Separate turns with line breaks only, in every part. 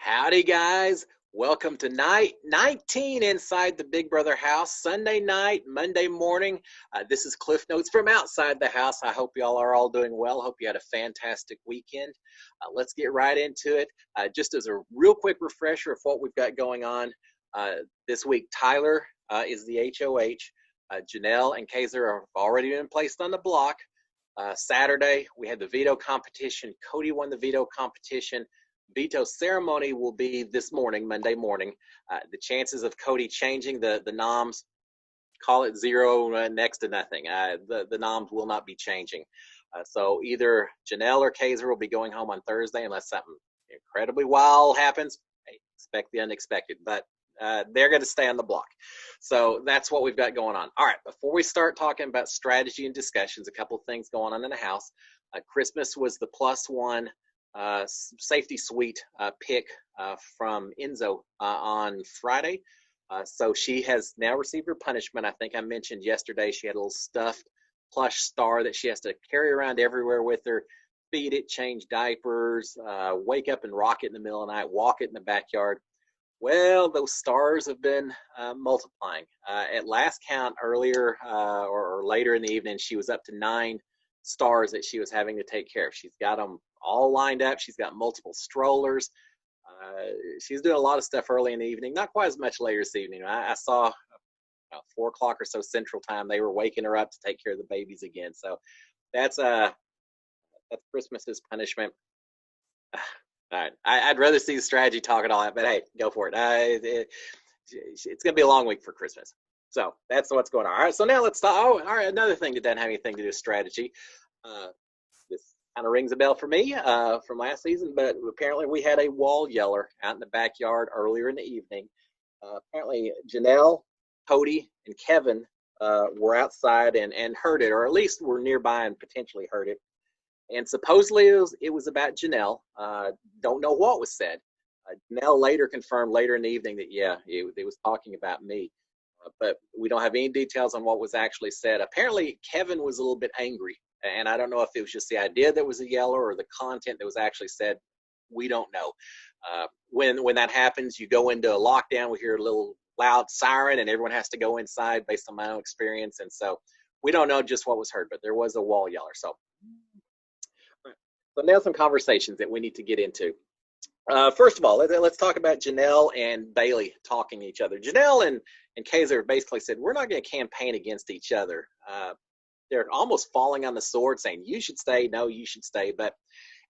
Howdy, guys. Welcome to night 19 inside the Big Brother house. Sunday night, Monday morning. This is Cliff Notes from outside the house. I hope y'all are all doing well. Hope you had a fantastic weekend. Let's get right into it. Just as a real quick refresher of what we've got going on this week, Tyler is the HOH. Janelle and Kaiser have already been placed on the block. Saturday, we had the veto competition. Cody won the veto competition. Veto ceremony will be this morning, Monday morning. The chances of Cody changing the noms, call it zero, next to nothing. The noms will not be changing. So either Janelle or Kaiser will be going home on Thursday unless something incredibly wild happens. Expect the unexpected, but they're going to stay on the block. So that's what we've got going on. All right, before we start talking about strategy and discussions, a couple of things going on in the house. Christmas was the +1 safety suite pick from Enzo on Friday. So she has now received her punishment. I think I mentioned yesterday she had a little stuffed plush star that she has to carry around everywhere with her, feed it, change diapers, wake up and rock it in the middle of the night, walk it in the backyard. Well, those stars have been multiplying. At last count earlier or later in the evening, she was up to 9 stars that she was having to take care of. She's got them all lined up. She's got multiple strollers. She's doing a lot of stuff early in the evening, not quite as much later this evening. I saw 4 o'clock or so Central Time, they were waking her up to take care of the babies again. So that's Christmas's punishment. All right. I'd rather see the strategy talk and all that, but hey, go for it. It's going to be a long week for Christmas. So that's what's going on. All right. So now let's talk. Oh, all right. Another thing that doesn't have anything to do with strategy. This kind of rings a bell for me from last season, but apparently we had a wall yeller out in the backyard earlier in the evening. Apparently Janelle, Cody, and Kevin were outside and heard it, or at least were nearby and potentially heard it. And supposedly it was about Janelle. Don't know what was said. Janelle later confirmed later in the evening that, yeah, it was talking about me. But we don't have any details on what was actually said. Apparently, Kevin was a little bit angry. And I don't know if it was just the idea that was a yeller or the content that was actually said. We don't know. When that happens, you go into a lockdown. We hear a little loud siren, and everyone has to go inside based on my own experience. And so we don't know just what was heard, but there was a wall yeller. So now some conversations that we need to get into. First of all, let's talk about Janelle and Bailey talking to each other. Janelle and Kaiser basically said, we're not going to campaign against each other. They're almost falling on the sword saying, you should stay, no, you should stay. But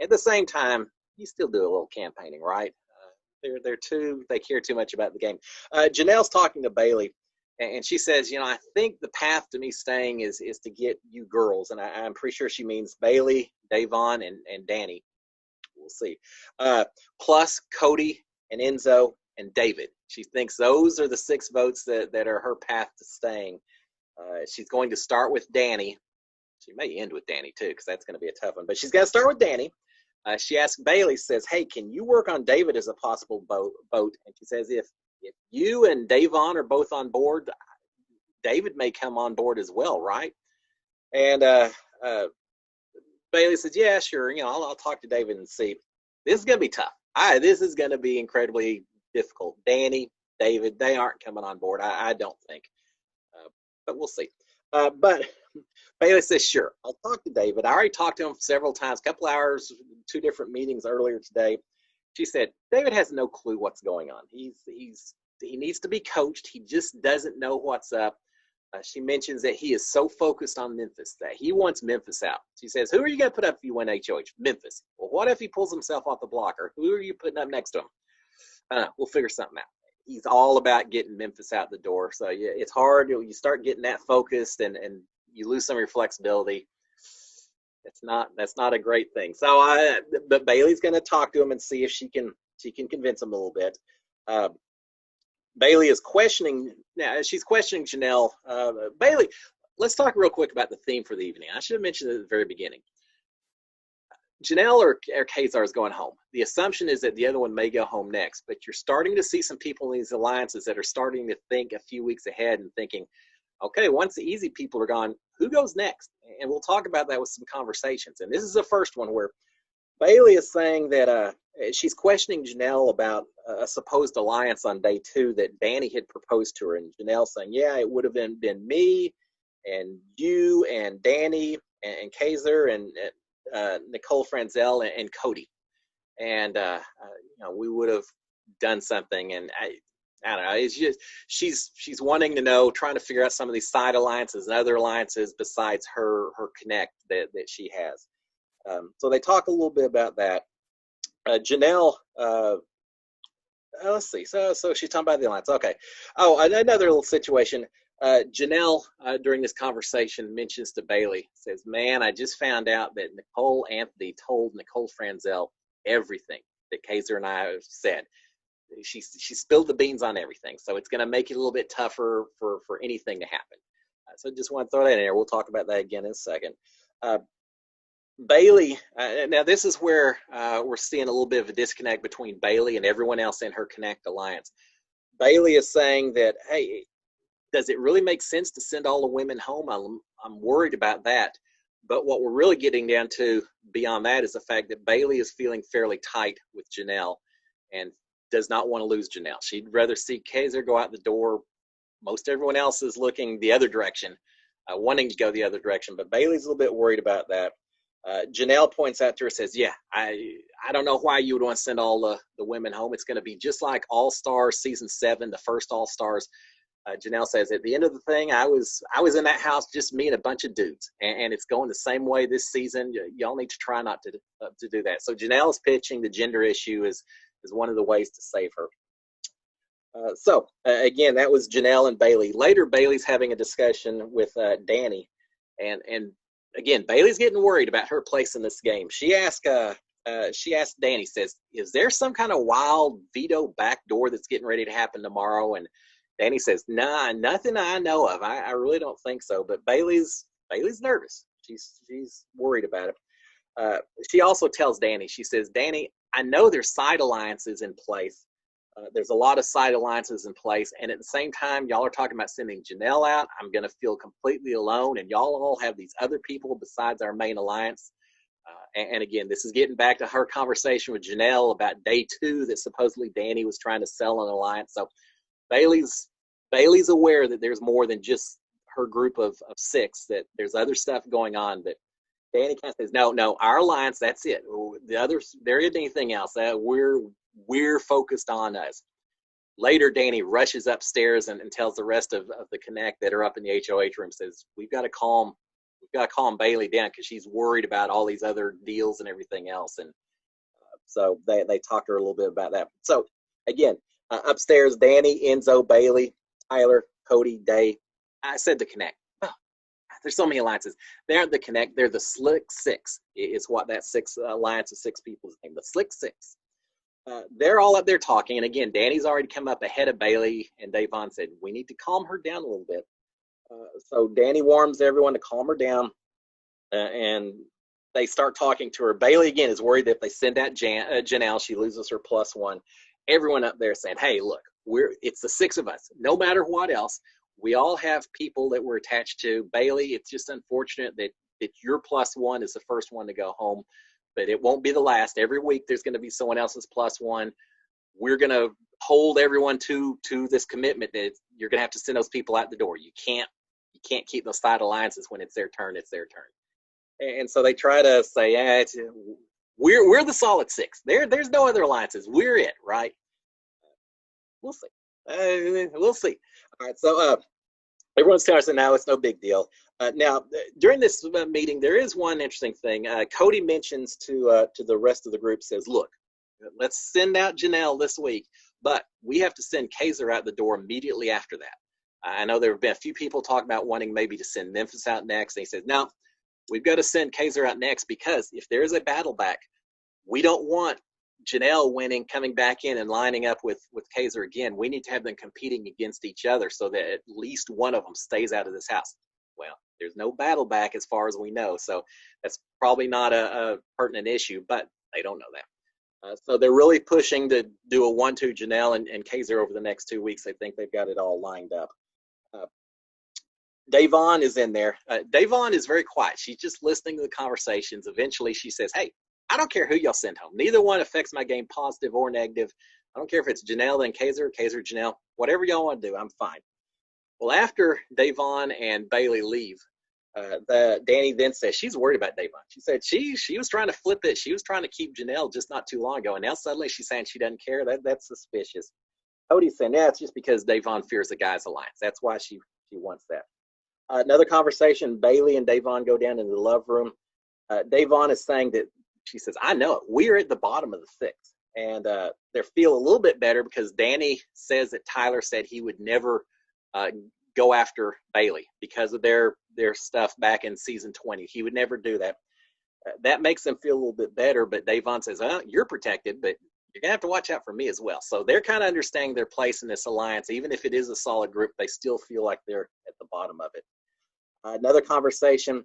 at the same time, you still do a little campaigning, right? They care too much about the game. Janelle's talking to Bailey, and she says, I think the path to me staying is to get you girls. And I'm pretty sure she means Bailey, Davon, and Danny. We'll see. Plus Cody and Enzo and David. She thinks those are the 6 votes that are her path to staying. She's going to start with Danny. She may end with Danny too, because that's going to be a tough one. But she's got to start with Danny. She asks Bailey, says, hey, can you work on David as a possible vote? And she says, if you and Davon are both on board, David may come on board as well, right? And Bailey says, yeah, sure. I'll talk to David and see. This is going to be tough. This is going to be incredibly difficult. Danny, David, they aren't coming on board, I don't think. But we'll see. But Bailey says, sure, I'll talk to David. I already talked to him several times, a couple hours, 2 different meetings earlier today. She said, David has no clue what's going on. He needs to be coached. He just doesn't know what's up. She mentions that he is so focused on Memphis that he wants Memphis out. She says, who are you going to put up if you win HOH? Memphis. Well, what if he pulls himself off the block? Or who are you putting up next to him? We'll figure something out. He's all about getting Memphis out the door. So yeah, it's hard. You start getting that focused and you lose some of your flexibility. That's not a great thing. So but Bailey's going to talk to him and see if she can convince him a little bit. Bailey is questioning now. She's questioning Janelle. Bailey, let's talk real quick about the theme for the evening. I should have mentioned it at the very beginning. Janelle or Kazar is going home. The assumption is that the other one may go home next, but you're starting to see some people in these alliances that are starting to think a few weeks ahead and thinking, okay, once the easy people are gone, who goes next? And we'll talk about that with some conversations. And this is the first one where Bailey is saying that she's questioning Janelle about a supposed alliance on day 2 that Danny had proposed to her, and Janelle saying, "Yeah, it would have been me, and you, and Danny, and Kaiser, and Nicole Franzel, and Cody, and we would have done something." And I don't know. It's just she's wanting to know, trying to figure out some of these side alliances and other alliances besides her connect that she has. So they talk a little bit about that. Janelle, let's see. So she's talking about the alliance. Okay. Oh, another little situation. Janelle, during this conversation, mentions to Bailey, says, "Man, I just found out that Nicole Anthony told Nicole Franzel everything that Kaiser and I have said. She spilled the beans on everything, so it's going to make it a little bit tougher for anything to happen." So just want to throw that in there. We'll talk about that again in a second. Bailey, now this is where we're seeing a little bit of a disconnect between Bailey and everyone else in her Connect Alliance. Bailey is saying that, hey, does it really make sense to send all the women home? I'm worried about that. But what we're really getting down to beyond that is the fact that Bailey is feeling fairly tight with Janelle and does not want to lose Janelle. She'd rather see Kaiser go out the door. Most everyone else is looking the other direction, wanting to go the other direction. But Bailey's a little bit worried about that. Janelle points out to her, says, "Yeah, I don't know why you would want to send all the women home. It's going to be just like All Stars season 7, the first All Stars." Janelle says, "At the end of the thing, I was in that house, just me and a bunch of dudes, and it's going the same way this season. Y'all need to try not to do that." So Janelle's pitching the gender issue as one of the ways to save her. Again, that was Janelle and Bailey. Later, Bailey's having a discussion with Danny, and again, Bailey's getting worried about her place in this game. She asked Danny, says, "Is there some kind of wild veto backdoor that's getting ready to happen tomorrow?" And Danny says, "Nah, nothing I know of. I really don't think so." But Bailey's nervous. She's worried about it. She also tells Danny, she says, "Danny, I know there's side alliances in place. There's a lot of side alliances in place, and at the same time, y'all are talking about sending Janelle out. I'm going to feel completely alone, and y'all all have these other people besides our main alliance." And again, this is getting back to her conversation with Janelle about day 2 that supposedly Danny was trying to sell an alliance. So Bailey's aware that there's more than just her group of 6, that there's other stuff going on. But Danny kind of says, no, our alliance, that's it. The others, there isn't anything else. We're focused on us. Later, Danny rushes upstairs and tells the rest of the Connect that are up in the HOH room, says, we've got to calm Bailey down because she's worried about all these other deals and everything else. And so they talk to her a little bit about that. So again, upstairs, Danny, Enzo, Bailey, Tyler, Cody, Day. I said the Connect. Oh, there's so many alliances. They aren't the Connect. They're the Slick Six. Is what that alliance of 6 people is named. The Slick Six. They're all up there talking. And again, Danny's already come up ahead of Bailey, and Davon said, we need to calm her down a little bit. So Danny warns everyone to calm her down, and they start talking to her. Bailey, again, is worried that if they send out Janelle, she loses her +1. Everyone up there saying, hey, look, it's the 6 of us. No matter what else, we all have people that we're attached to. Bailey, it's just unfortunate that your +1 is the first one to go home, but it won't be the last. Every week there's going to be someone else's +1. We're going to hold everyone to this commitment that you're going to have to send those people out the door. You can't keep those side alliances when it's their turn. It's their turn. And so they try to say, we're the solid 6. There's no other alliances. We're it, right? We'll see. We'll see. All right. So everyone's telling us that now it's no big deal. Now, during this meeting, there is one interesting thing. Cody mentions to the rest of the group, says, look, let's send out Janelle this week, but we have to send Kaiser out the door immediately after that. I know there have been a few people talking about wanting maybe to send Memphis out next. And he says, no, we've got to send Kaiser out next, because if there is a battle back, we don't want Janelle winning, coming back in and lining up with Kaiser again. We need to have them competing against each other so that at least one of them stays out of this house. Well, there's no battle back as far as we know, so that's probably not a pertinent issue, but they don't know that. So they're really pushing to do a 1-2 Janelle and Kaiser over the next 2 weeks. I think they've got it all lined up. Davon is in there. Davon is very quiet. She's just listening to the conversations. Eventually she says, hey, I don't care who y'all send home. Neither one affects my game, positive or negative. I don't care if it's Janelle and Kaiser, Janelle, whatever y'all want to do, I'm fine. Well, after Davon and Bailey leave, Danny then says she's worried about Davon. She said she was trying to flip it. She was trying to keep Janelle just not too long ago, and now suddenly she's saying she doesn't care. That's suspicious. Cody's saying, yeah, it's just because Davon fears the guys' alliance. That's why she wants that. Another conversation, Bailey and Davon go down into the love room. Davon is saying that, she says, I know it. We're at the bottom of the sixth. And they feel a little bit better because Danny says that Tyler said he would never go after Bailey because of their stuff back in season 20. He would never do that. That makes them feel a little bit better, but Davon says, you're protected, but you're going to have to watch out for me as well. So they're kind of understanding their place in this alliance. Even if it is a solid group, they still feel like they're at the bottom of it. Another conversation,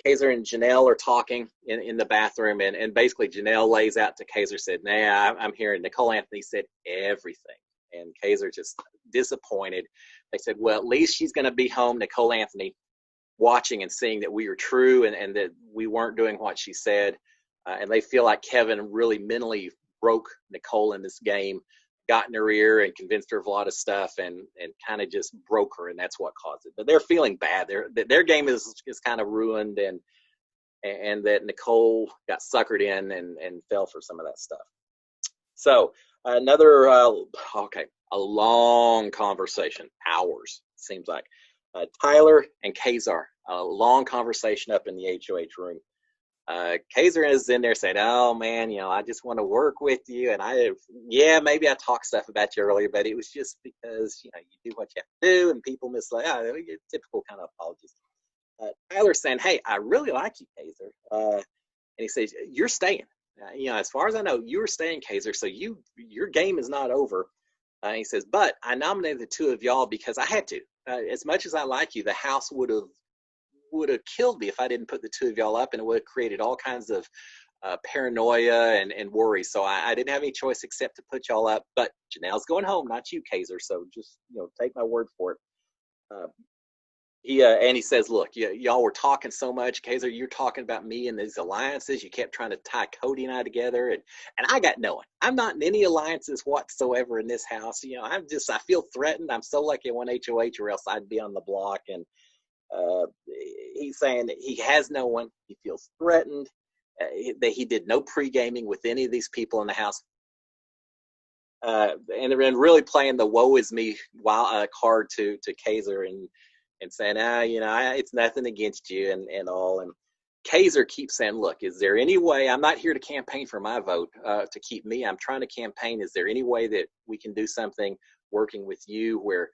Kaiser and Janelle are talking in the bathroom, and basically Janelle lays out to Kaiser, said, nah, I'm hearing Nicole Anthony said everything. And Kaiser just disappointed. They said, well, at least she's going to be home, Nicole Anthony, watching and seeing that we were true and that we weren't doing what she said. And they feel like Kevin really mentally broke Nicole in this game, got in her ear and convinced her of a lot of stuff and kind of just broke her, and that's what caused it. But they're feeling bad. Their game is kind of ruined, and that Nicole got suckered in and fell for some of that stuff. So another, a long conversation, hours, seems like. Tyler and Kazar, a long conversation up in the HOH room. Kaiser is in there saying, oh man, I just want to work with you. And maybe I talked stuff about you earlier, but it was just because, you do what you have to do and people mislay. Typical kind of apologies. Tyler's saying, hey, I really like you, Kaiser. And he says, you're staying. As far as I know, you're staying, Kaiser. So your game is not over. He says, but I nominated the two of y'all because I had to. As much as I like you, the house would have killed me if I didn't put the two of y'all up, and it would have created all kinds of paranoia and worry. So I didn't have any choice except to put y'all up. But Janelle's going home, not you, Kaiser. So just take my word for it. He says, look, y'all were talking so much, Kaiser. You're talking about me and these alliances. You kept trying to tie Cody and I together, and I got no one. I'm not in any alliances whatsoever in this house. I feel threatened. I'm so lucky I won HOH, or else I'd be on the block. And he's saying that he has no one. He feels threatened. That he did no pre-gaming with any of these people in the house. And they're really playing the woe is me card to Kaiser and saying, it's nothing against you and all. And Kaiser keeps saying, look, is there any way, I'm not here to campaign for my vote to keep me. I'm trying to campaign. Is there any way that we can do something working with you where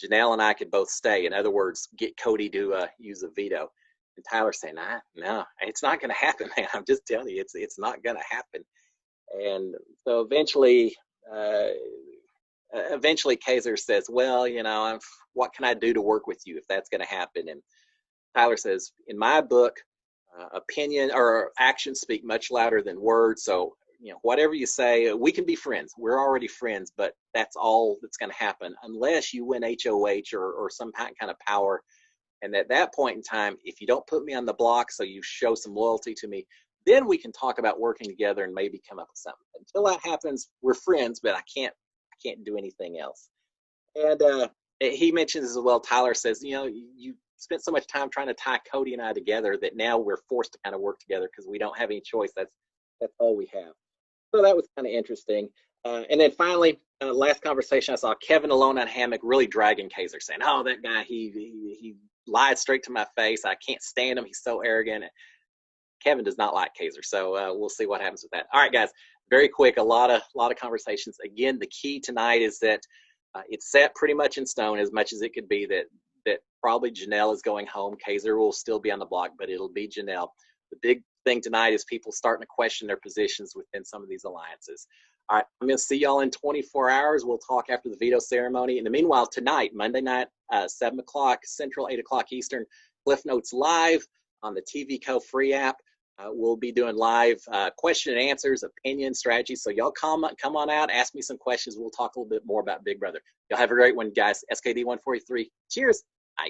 Janelle and I could both stay? In other words, get Cody to use a veto. And Tyler's saying, no, it's not going to happen, man. I'm just telling you, it's not going to happen. And so eventually Kaiser says, well, what can I do to work with you if that's going to happen? And Tyler says, in my book, opinion or actions speak much louder than words. So, whatever you say, we can be friends. We're already friends, but that's all that's going to happen unless you win HOH or some kind of power. And at that point in time, if you don't put me on the block, so you show some loyalty to me, then we can talk about working together and maybe come up with something. Until that happens, we're friends, but I can't do anything else. And he mentions as well, Tyler says, you spent so much time trying to tie Cody and I together that now we're forced to kind of work together because we don't have any choice. That's all we have. So that was kind of interesting. And then finally, last conversation, I saw Kevin alone on hammock really dragging Kaiser, saying, oh, that guy, he lied straight to my face. I can't stand him. He's so arrogant. Kevin does not like Kaiser. So we'll see what happens with that. All right, guys, very quick, a lot of conversations. Again, the key tonight is that it's set pretty much in stone as much as it could be that probably Janelle is going home. Kaiser will still be on the block, but it'll be Janelle. The big thing tonight is people starting to question their positions within some of these alliances. All right, I'm going to see y'all in 24 hours. We'll talk after the veto ceremony. In the meanwhile, tonight, Monday night, 7 o'clock Central, 8 o'clock Eastern, Cliff Notes Live on the TV Co free app. We'll be doing live question and answers, opinion, strategies. So y'all come on out, ask me some questions. We'll talk a little bit more about Big Brother. Y'all have a great one, guys. SKD 143. Cheers. Bye.